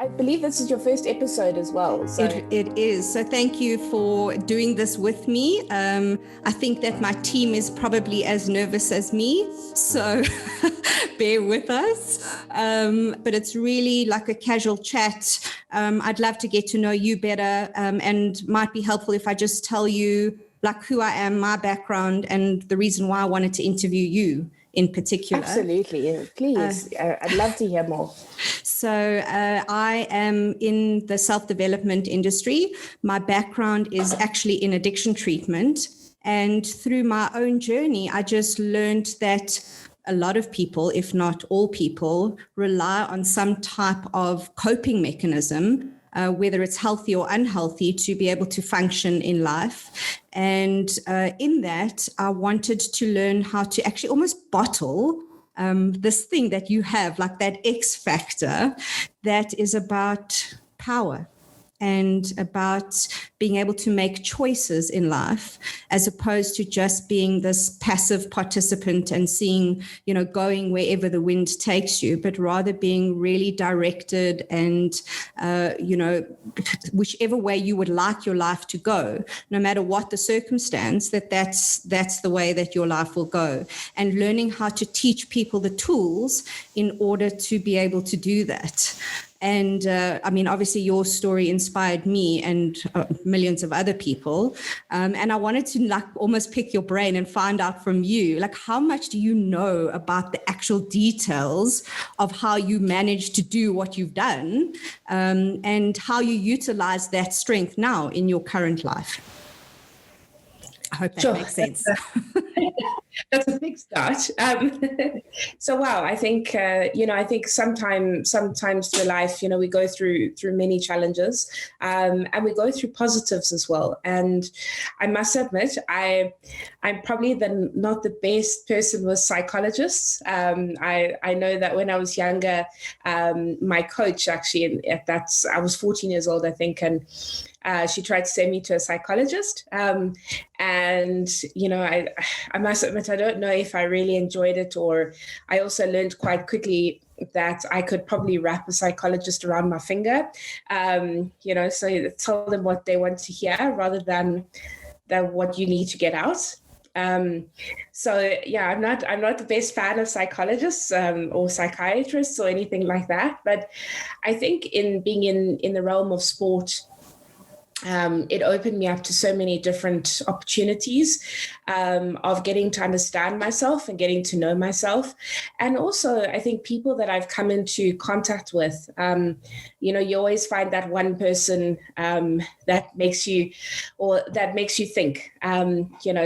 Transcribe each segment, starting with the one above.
I believe this is your first episode as well. So it is. So thank you for doing this with me. I think that my team is probably as nervous as me, so bear with us. But it's really like a casual chat. I'd love to get to know you better, and might be helpful if I just tell you like who I am, my background, and the reason why I wanted to interview you in particular. Absolutely. Please. I'd love to hear more. So I am in the self-development industry. My background is actually in addiction treatment. And through my own journey, I just learned that a lot of people, if not all people, rely on some type of coping mechanism, whether it's healthy or unhealthy, to be able to function in life. And in that, I wanted to learn how to actually almost bottle this thing that you have, like that X factor that is about power and about being able to make choices in life, as opposed to just being this passive participant and seeing, going wherever the wind takes you, but rather being really directed and, whichever way you would like your life to go, no matter what the circumstance, that's the way that your life will go. And learning how to teach people the tools in order to be able to do that. And obviously your story inspired me and millions of other people. And I wanted to like almost pick your brain and find out from you, like, how much do you know about the actual details of how you managed to do what you've done, and how you utilize that strength now in your current life? I hope that makes sense. That's a big start. So, wow, I think, I think sometimes through life, we go through many challenges, and we go through positives as well. And I must admit, I'm probably not the best person with psychologists. I know that when I was younger, my coach actually, I was 14 years old, I think, and she tried to send me to a psychologist. And, I must admit, I don't know if I really enjoyed it, or I also learned quite quickly that I could probably wrap a psychologist around my finger, so tell them what they want to hear rather than what you need to get out. I'm not the best fan of psychologists or psychiatrists or anything like that. But I think in being in the realm of sport, it opened me up to so many different opportunities of getting to understand myself and getting to know myself. And also, I think people that I've come into contact with, you always find that one person that makes you think,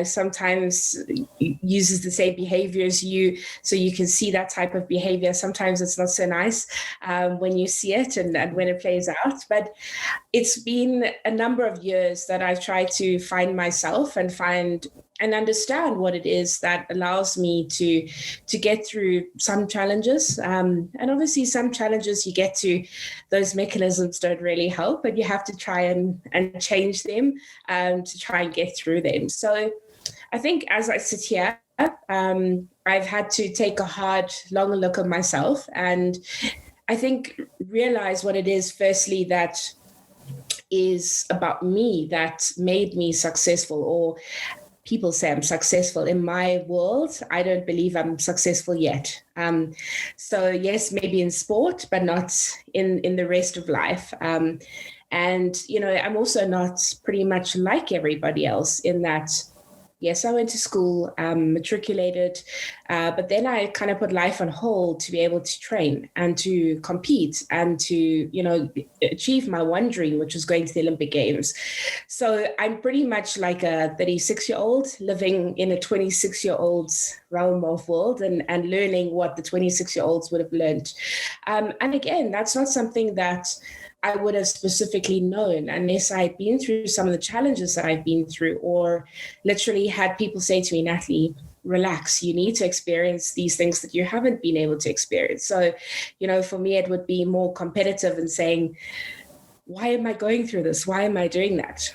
sometimes uses the same behavior as you, so you can see that type of behavior. Sometimes it's not so nice when you see it and when it plays out. But it's been a number of years that I've tried to find myself and understand what it is that allows me to get through some challenges. And obviously some challenges you get to, those mechanisms don't really help, but you have to try and change them to try and get through them. So I think as I sit here, I've had to take a hard, long look at myself, and I think realize what it is, firstly, that is about me that made me successful, or people say I'm successful. In my world, I don't believe I'm successful yet. So yes, maybe in sport, but not in the rest of life. And, I'm also not pretty much like everybody else in that, yes, I went to school, matriculated, but then I kind of put life on hold to be able to train and to compete and to, achieve my one dream, which was going to the Olympic Games. So I'm pretty much like a 36-year-old living in a 26-year-old's realm of world and learning what the 26-year-olds would have learned. And again, that's not something that I would have specifically known unless I'd been through some of the challenges that I've been through, or literally had people say to me, Natalie, relax, you need to experience these things that you haven't been able to experience. So, for me, it would be more competitive and saying, why am I going through this? Why am I doing that?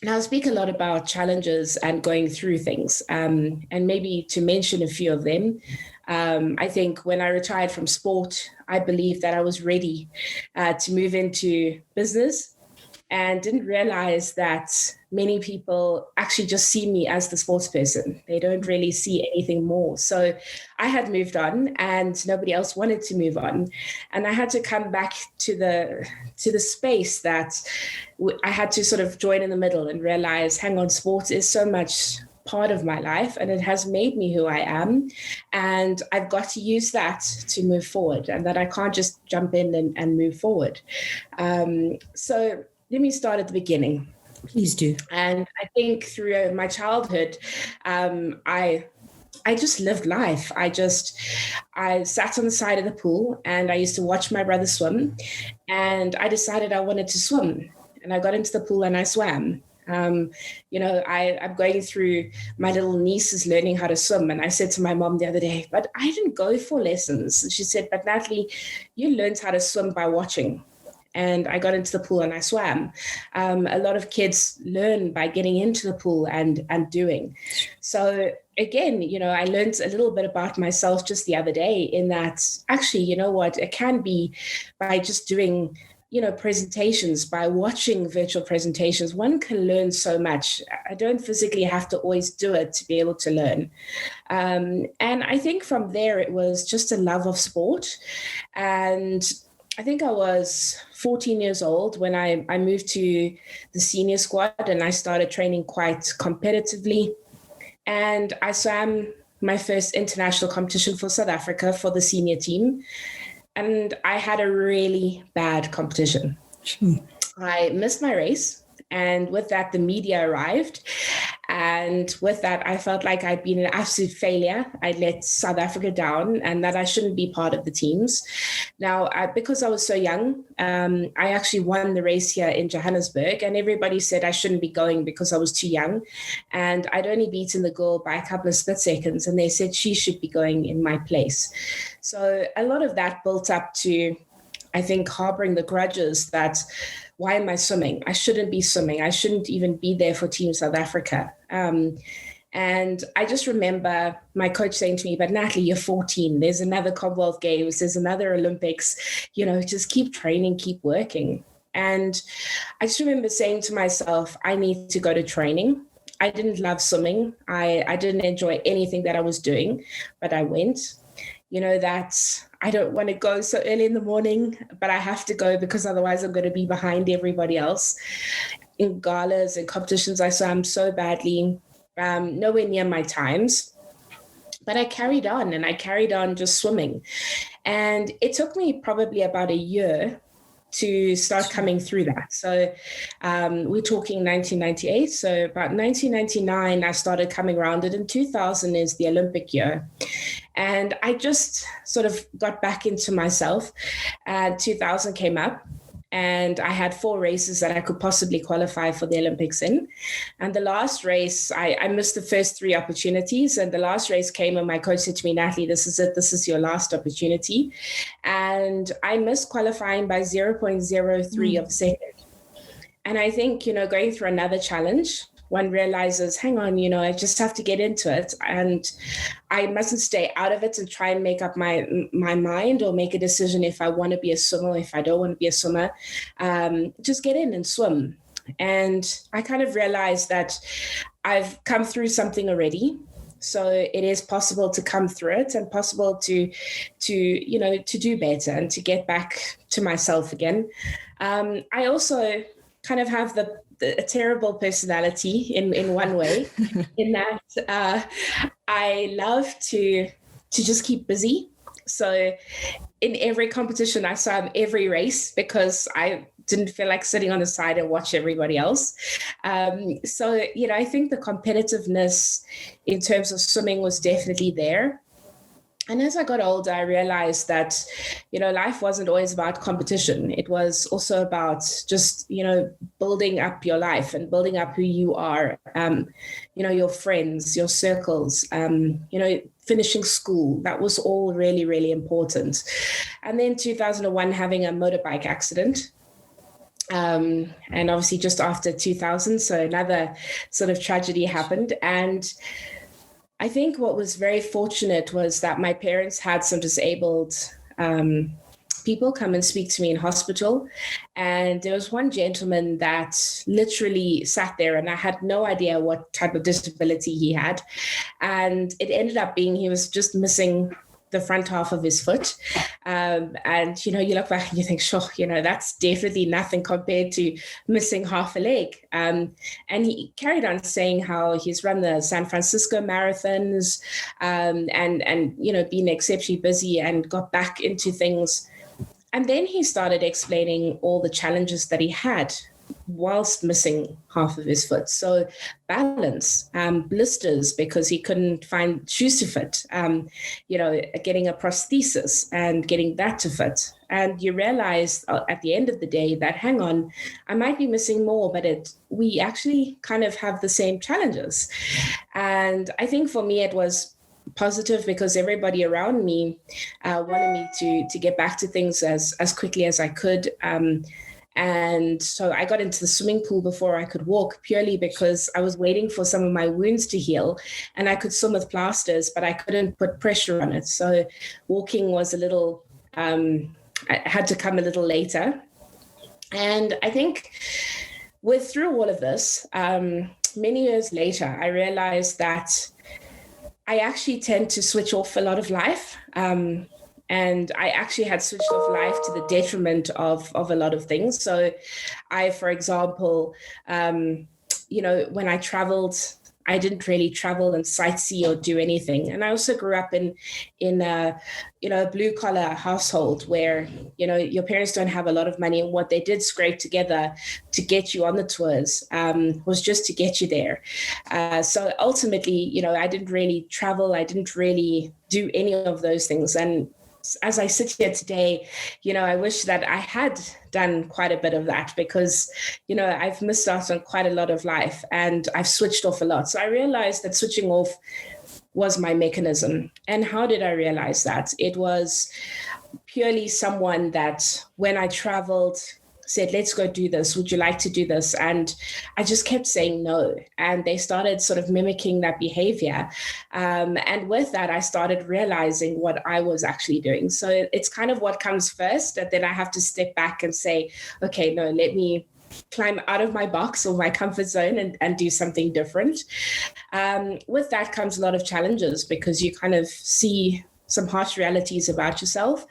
Now, I speak a lot about challenges and going through things, and maybe to mention a few of them. I think when I retired from sport, I believed that I was ready to move into business, and didn't realize that many people actually just see me as the sports person. They don't really see anything more. So I had moved on and nobody else wanted to move on. And I had to come back to the space that I had to sort of join in the middle and realize, hang on, sports is so much part of my life and it has made me who I am. And I've got to use that to move forward, and that I can't just jump in and move forward. So let me start at the beginning. Please do. And I think through my childhood, I just lived life. I sat on the side of the pool and I used to watch my brother swim, and I decided I wanted to swim. And I got into the pool and I swam. I'm going through my little nieces learning how to swim. And I said to my mom the other day, but I didn't go for lessons. And she said, but Natalie, you learned how to swim by watching. And I got into the pool and I swam. A lot of kids learn by getting into the pool and doing. So again, I learned a little bit about myself just the other day, in that actually, you know what, it can be by just doing, presentations, by watching virtual presentations, one can learn so much. I don't physically have to always do it to be able to learn. And I think from there, it was just a love of sport. And I think I was 14 years old when I moved to the senior squad, and I started training quite competitively. And I swam my first international competition for South Africa for the senior team. And I had a really bad competition. I missed my race. And with that, the media arrived. And with that, I felt like I'd been an absolute failure. I'd let South Africa down and that I shouldn't be part of the teams. Now, because I was so young, I actually won the race here in Johannesburg, and everybody said I shouldn't be going because I was too young. And I'd only beaten the girl by a couple of split seconds, and they said she should be going in my place. So a lot of that built up to, I think, harboring the grudges that, why am I swimming? I shouldn't be swimming. I shouldn't even be there for Team South Africa. And I just remember my coach saying to me, but Natalie, you're 14. There's another Commonwealth Games. There's another Olympics. Just keep training, keep working. And I just remember saying to myself, I need to go to training. I didn't love swimming. I didn't enjoy anything that I was doing, but I went. That I don't want to go so early in the morning, but I have to go because otherwise I'm going to be behind everybody else. In galas and competitions, I swam so badly, nowhere near my times. But I carried on just swimming. And it took me probably about a year to start coming through that. So we're talking 1998. So about 1999, I started coming around it. And 2000 is the Olympic year. And I just sort of got back into myself. 2000 came up, and I had 4 races that I could possibly qualify for the Olympics in. And the last race, I missed the first 3 opportunities. And the last race came and my coach said to me, Natalie, this is it. This is your last opportunity. And I missed qualifying by 0.03 of a second. And I think, going through another challenge, one realizes, hang on, I just have to get into it, and I mustn't stay out of it and try and make up my mind or make a decision if I want to be a swimmer, if I don't want to be a swimmer. Just get in and swim. And I kind of realized that I've come through something already. So it is possible to come through it and possible to do better and to get back to myself again. I also kind of have a terrible personality in one way, in that I love to just keep busy. So in every competition, I swam every race because I didn't feel like sitting on the side and watch everybody else. So I think the competitiveness in terms of swimming was definitely there. And as I got older, I realized that, life wasn't always about competition. It was also about just, building up your life and building up who you are, your friends, your circles, finishing school. That was all really, really important. And then 2001, having a motorbike accident. And obviously just after 2000, so another sort of tragedy happened. And I think what was very fortunate was that my parents had some disabled people come and speak to me in hospital. And there was one gentleman that literally sat there, and I had no idea what type of disability he had. And it ended up being he was just missing the front half of his foot. And, you look back and you think, sure, that's definitely nothing compared to missing half a leg. And he carried on saying how he's run the San Francisco marathons and been exceptionally busy and got back into things. And then he started explaining all the challenges that he had whilst missing half of his foot. So balance, blisters because he couldn't find shoes to fit, getting a prosthesis and getting that to fit. And you realize at the end of the day that, hang on, I might be missing more, but we actually kind of have the same challenges. And I think for me, it was positive because everybody around me wanted me to get back to things as quickly as I could. And so I got into the swimming pool before I could walk, purely because I was waiting for some of my wounds to heal, and I could swim with plasters, but I couldn't put pressure on it. So walking was a little, I had to come a little later. And I think through all of this, many years later, I realized that I actually tend to switch off a lot of life. And I actually had switched off life to the detriment of a lot of things. So I, for example, when I traveled, I didn't really travel and sightsee or do anything. And I also grew up in a blue collar household where, your parents don't have a lot of money. And what they did scrape together to get you on the tours was just to get you there. So ultimately, I didn't really travel. I didn't really do any of those things. And as I sit here today, I wish that I had done quite a bit of that because, I've missed out on quite a lot of life and I've switched off a lot. So I realized that switching off was my mechanism. And how did I realize that? It was purely someone that when I traveled said, let's go do this. Would you like to do this? And I just kept saying no. And they started sort of mimicking that behavior. And with that, I started realizing what I was actually doing. So it's kind of what comes first, that then I have to step back and say, okay, no, let me climb out of my box or my comfort zone and do something different. With that comes a lot of challenges because you kind of see some harsh realities about yourself.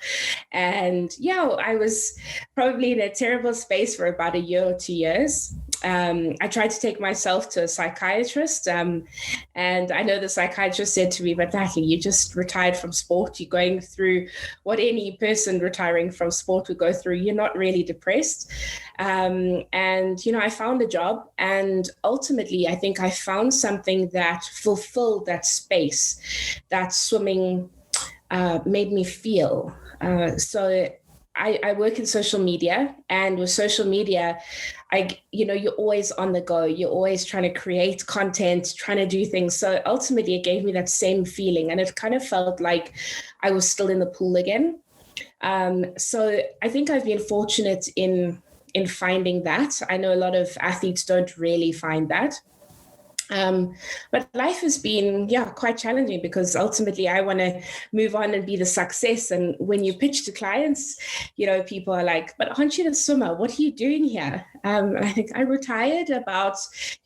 And I was probably in a terrible space for about a year or 2 years. I tried to take myself to a psychiatrist. And I know the psychiatrist said to me, but Natalie, you just retired from sport. You're going through what any person retiring from sport would go through. You're not really depressed. And I found a job. And ultimately, I think I found something that fulfilled that space that swimming made me feel. So I work in social media, and with social media, you're always on the go. You're always trying to create content, trying to do things. So ultimately, it gave me that same feeling, and it kind of felt like I was still in the pool again. So I think I've been fortunate in finding that. I know a lot of athletes don't really find that. But life has been, quite challenging because ultimately I want to move on and be the success. And when you pitch to clients, people are like, but aren't you the swimmer? What are you doing here? And I think I retired about,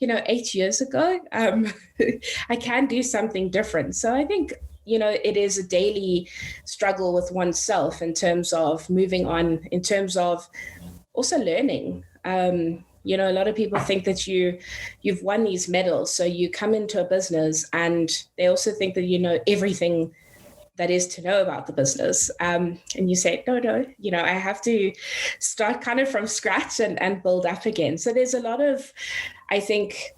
8 years ago. I can do something different. So I think, it is a daily struggle with oneself in terms of moving on, in terms of also learning. A lot of people think that you've won these medals. So you come into a business and they also think that you know everything that is to know about the business. And you say, no, I have to start kind of from scratch and build up again. So there's a lot of, I think,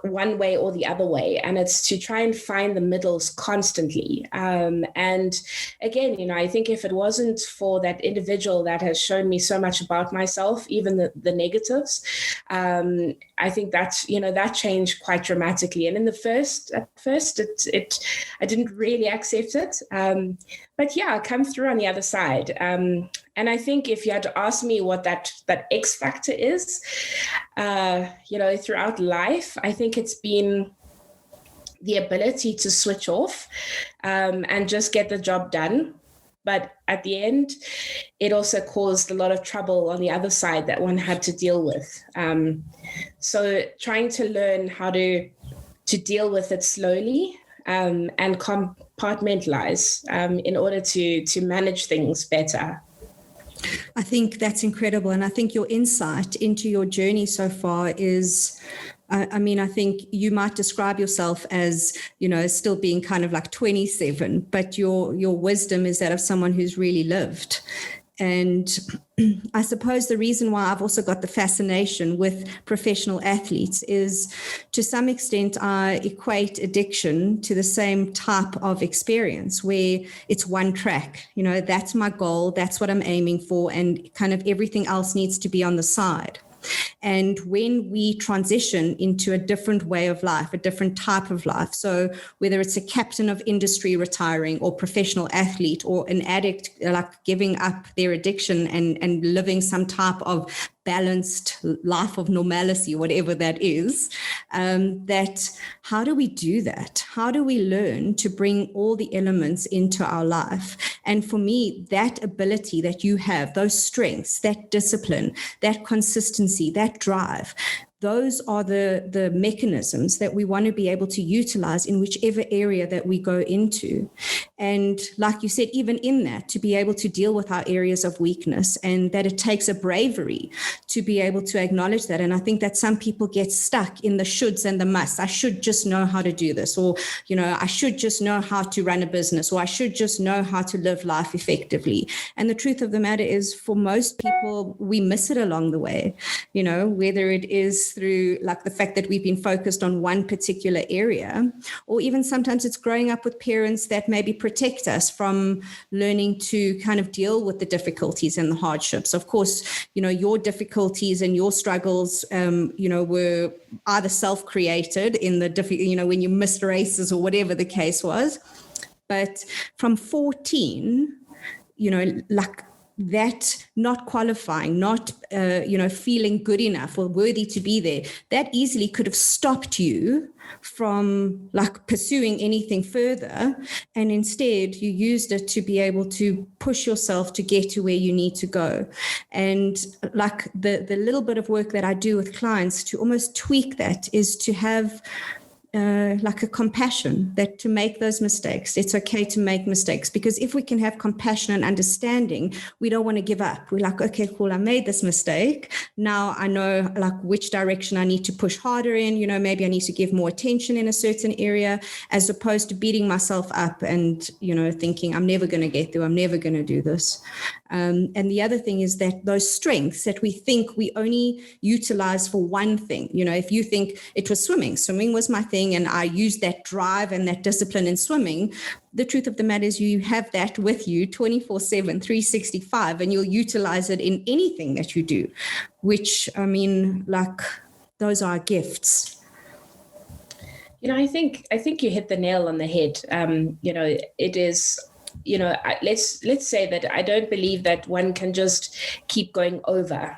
one way or the other way, and it's to try and find the middles constantly. And again, I think if it wasn't for that individual that has shown me so much about myself, even the negatives, I think that that changed quite dramatically. And at first I didn't really accept it, but I come through on the other side. And I think if you had to ask me what that X factor is, throughout life, I think it's been the ability to switch off and just get the job done. But at the end, it also caused a lot of trouble on the other side that one had to deal with. So trying to learn how to deal with it slowly and compartmentalize in order to manage things better. I think that's incredible. And I think your insight into your journey so far is, I mean, I think you might describe yourself as, still being kind of like 27, but your wisdom is that of someone who's really lived. And I suppose the reason why I've also got the fascination with professional athletes is, to some extent, I equate addiction to the same type of experience where it's one track. That's my goal, that's what I'm aiming for, and kind of everything else needs to be on the side. And when we transition into a different way of life, a different type of life, so whether it's a captain of industry retiring or professional athlete or an addict, like giving up their addiction and living some type of balanced life of normalcy, whatever that is, that how do we do that? How do we learn to bring all the elements into our life? And for me, that ability that you have, those strengths, that discipline, that consistency, that drive, those are the mechanisms that we want to be able to utilize in whichever area that we go into. And like you said, even in that, to be able to deal with our areas of weakness, and that it takes a bravery to be able to acknowledge that. And I think that some people get stuck in the shoulds and the musts. I should just know how to do this, or, I should just know how to run a business, or I should just know how to live life effectively. And the truth of the matter is, for most people, we miss it along the way, whether it is through like the fact that we've been focused on one particular area, or even sometimes it's growing up with parents that maybe protect us from learning to kind of deal with the difficulties and the hardships. Of course, your difficulties and your struggles, were either self-created in the, when you missed races or whatever the case was. But from 14, like that not qualifying, not, feeling good enough or worthy to be there, that easily could have stopped you from like pursuing anything further. And instead you used it to be able to push yourself to get to where you need to go. And like the little bit of work that I do with clients to almost tweak that is to have like a compassion, that to make those mistakes, it's okay to make mistakes, because if we can have compassion and understanding, we don't want to give up. We're like, okay, cool, I made this mistake. Now I know like which direction I need to push harder in, maybe I need to give more attention in a certain area, as opposed to beating myself up and, thinking I'm never going to get through, I'm never going to do this. And the other thing is that those strengths that we think we only utilize for one thing, if you think it was swimming was my thing, and I used that drive and that discipline in swimming, the truth of the matter is you have that with you 24/7, 365, and you'll utilize it in anything that you do, which, I mean, like, those are gifts. I think you hit the nail on the head. It is, let's say that I don't believe that one can just keep going over.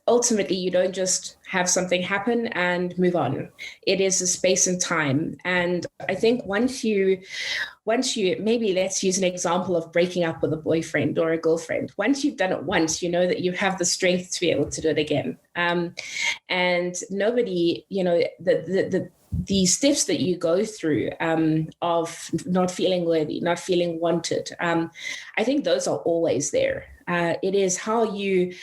Ultimately, you don't just have something happen and move on. It is a space and time. And I think once you, maybe let's use an example of breaking up with a boyfriend or a girlfriend. Once you've done it once, you know that you have the strength to be able to do it again. And nobody, the steps that you go through of not feeling worthy, not feeling wanted, I think those are always there. It is how you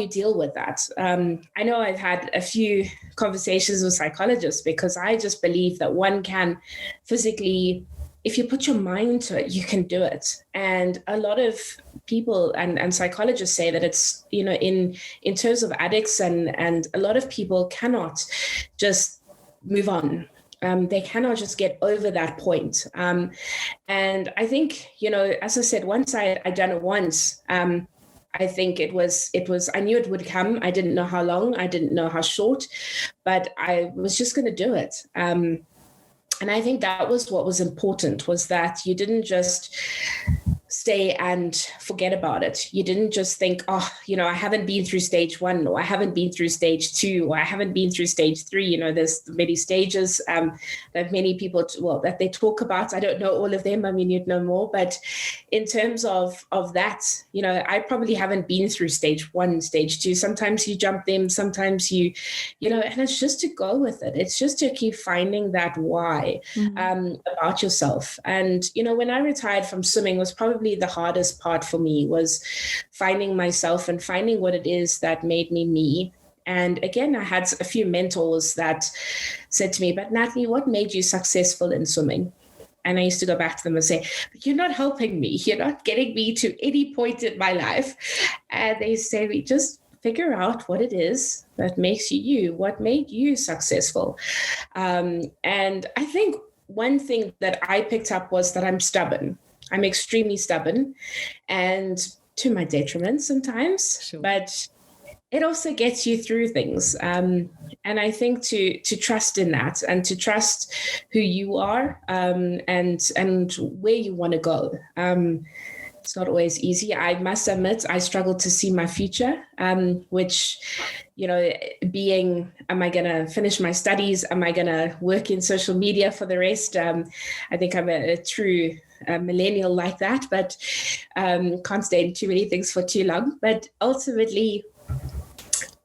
deal with that. I know I've had a few conversations with psychologists, because I just believe that one can physically, if you put your mind to it, you can do it. And a lot of people and psychologists say that it's, in terms of addicts and a lot of people cannot just move on. They cannot just get over that point. And I think, as I said, once I done it once, I think it was, I knew it would come. I didn't know how long, I didn't know how short, but I was just going to do it. And I think that was what was important, was that you didn't just stay and forget about it. You didn't just think, oh, I haven't been through stage 1, or I haven't been through stage 2, or I haven't been through stage 3. There's many stages that many people, that they talk about. I don't know all of them. I mean, you'd know more. But in terms of that, I probably haven't been through stage 1, stage 2. Sometimes you jump them, sometimes and it's just to go with it. It's just to keep finding that why about yourself. And, when I retired from swimming, was probably the hardest part for me, was finding myself and finding what it is that made me me. And again, I had a few mentors that said to me, but Natalie, what made you successful in swimming? And I used to go back to them and say, but you're not helping me. You're not getting me to any point in my life. And they say, we just figure out what it is that makes you you, what made you successful. And I think one thing that I picked up was that I'm stubborn. I'm extremely stubborn, and to my detriment sometimes, sure. But it also gets you through things. And I think to trust in that, and to trust who you are, and where you want to go. It's not always easy. I must admit, I struggle to see my future, which, being, am I going to finish my studies? Am I going to work in social media for the rest? I think I'm a true millennial like that, but can't stay in too many things for too long. But ultimately,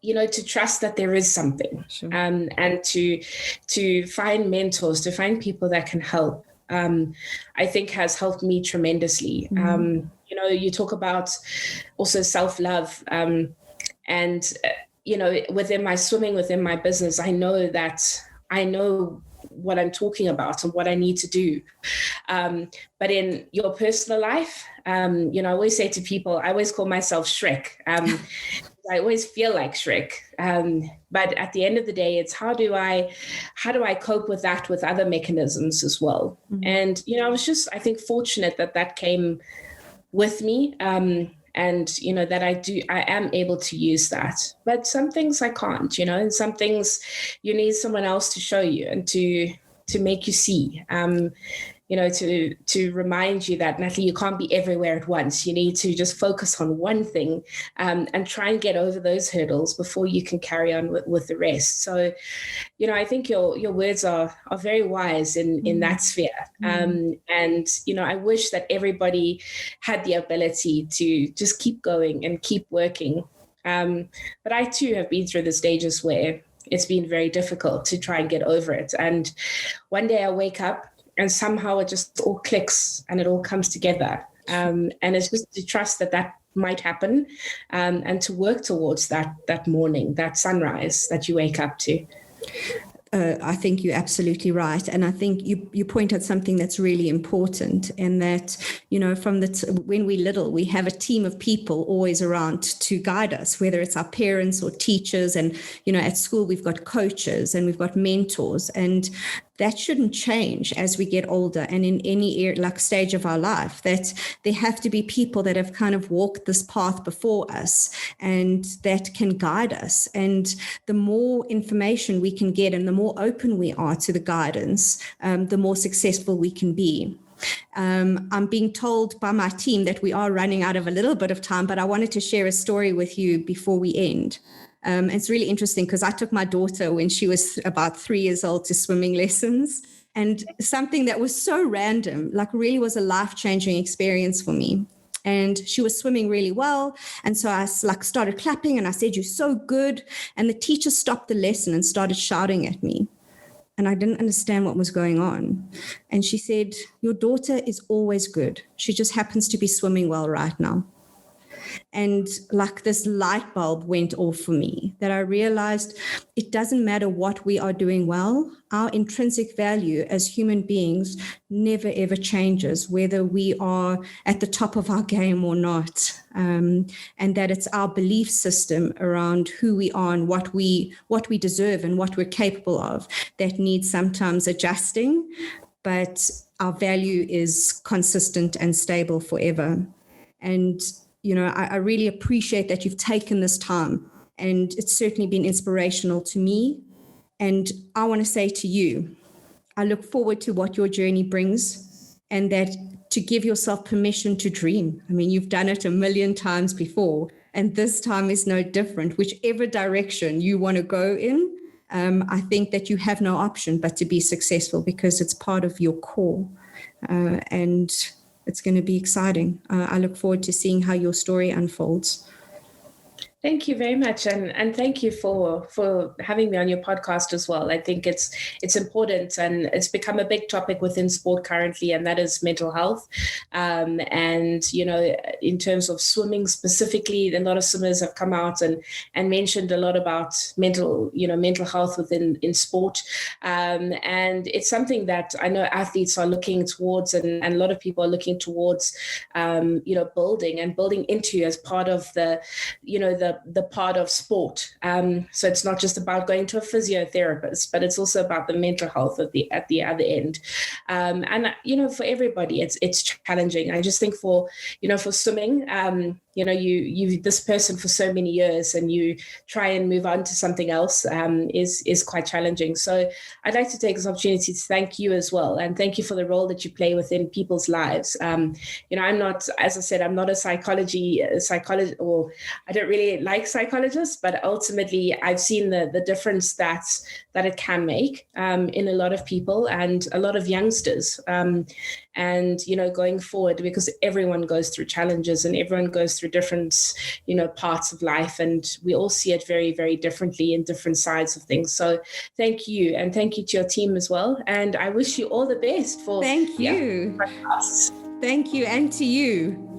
to trust that there is something, sure. And to find mentors, to find people that can help. I think has helped me tremendously. Mm-hmm. You talk about also self-love, and within my swimming, within my business, I know what I'm talking about and what I need to do. But in your personal life, I always say to people, I always call myself Shrek. I always feel like Shrek. But at the end of the day, it's how do I cope with that with other mechanisms as well? Mm-hmm. And, I was just, I think, fortunate that came with me. And, that I am able to use that. But some things I can't, and some things you need someone else to show you and to make you see. To remind you that, Natalie, you can't be everywhere at once. You need to just focus on one thing, and try and get over those hurdles before you can carry on with the rest. So, I think your words are very wise in that sphere. And, I wish that everybody had the ability to just keep going and keep working. But I too have been through the stages where it's been very difficult to try and get over it. And one day I wake up, and somehow it just all clicks and it all comes together. And it's just to trust that might happen, and to work towards that morning, that sunrise that you wake up to. I think you're absolutely right. And I think you point out something that's really important, and that, from when we're little, we have a team of people always around to guide us, whether it's our parents or teachers. And, at school, we've got coaches and we've got mentors, and that shouldn't change as we get older and in any stage of our life, that there have to be people that have kind of walked this path before us and that can guide us. And the more information we can get and the more open we are to the guidance, the more successful we can be. I'm being told by my team that we are running out of a little bit of time, but I wanted to share a story with you before we end. It's really interesting because I took my daughter when she was about 3 years old to swimming lessons, and something that was so random, really was a life-changing experience for me. And she was swimming really well. And so I started clapping and I said, "You're so good." And the teacher stopped the lesson and started shouting at me. And I didn't understand what was going on. And she said, "Your daughter is always good. She just happens to be swimming well right now." And this light bulb went off for me, that I realized it doesn't matter what we are doing well. Our intrinsic value as human beings never, ever changes, whether we are at the top of our game or not. And that it's our belief system around who we are and what we deserve and what we're capable of that needs sometimes adjusting, but our value is consistent and stable forever. And I really appreciate that you've taken this time, and it's certainly been inspirational to me. And I want to say to you, I look forward to what your journey brings, and that to give yourself permission to dream. I mean, you've done it a million times before, and this time is no different. Whichever direction you want to go in, I think that you have no option but to be successful, because it's part of your core. And it's going to be exciting. I look forward to seeing how your story unfolds. Thank you very much, and thank you for having me on your podcast as well. I think it's important, and it's become a big topic within sport currently, and that is mental health. And in terms of swimming specifically, a lot of swimmers have come out and mentioned a lot about mental health in sport. And it's something that I know athletes are looking towards, and a lot of people are looking towards, building into as part of the part of sport. So it's not just about going to a physiotherapist, but it's also about the mental health at the other end. And for everybody, it's challenging. I just think for swimming, you this person for so many years, and you try and move on to something else is quite challenging. So I'd like to take this opportunity to thank you as well, and thank you for the role that you play within people's lives. I'm not, as I said, I'm not a psychologist, or I don't really like psychologists, but ultimately I've seen the difference that it can make in a lot of people and a lot of youngsters. And going forward, because everyone goes through challenges and everyone goes through different parts of life, and we all see it very, very differently in different sides of things. So thank you, and thank you to your team as well, and I wish you all the best for thank you, and to you.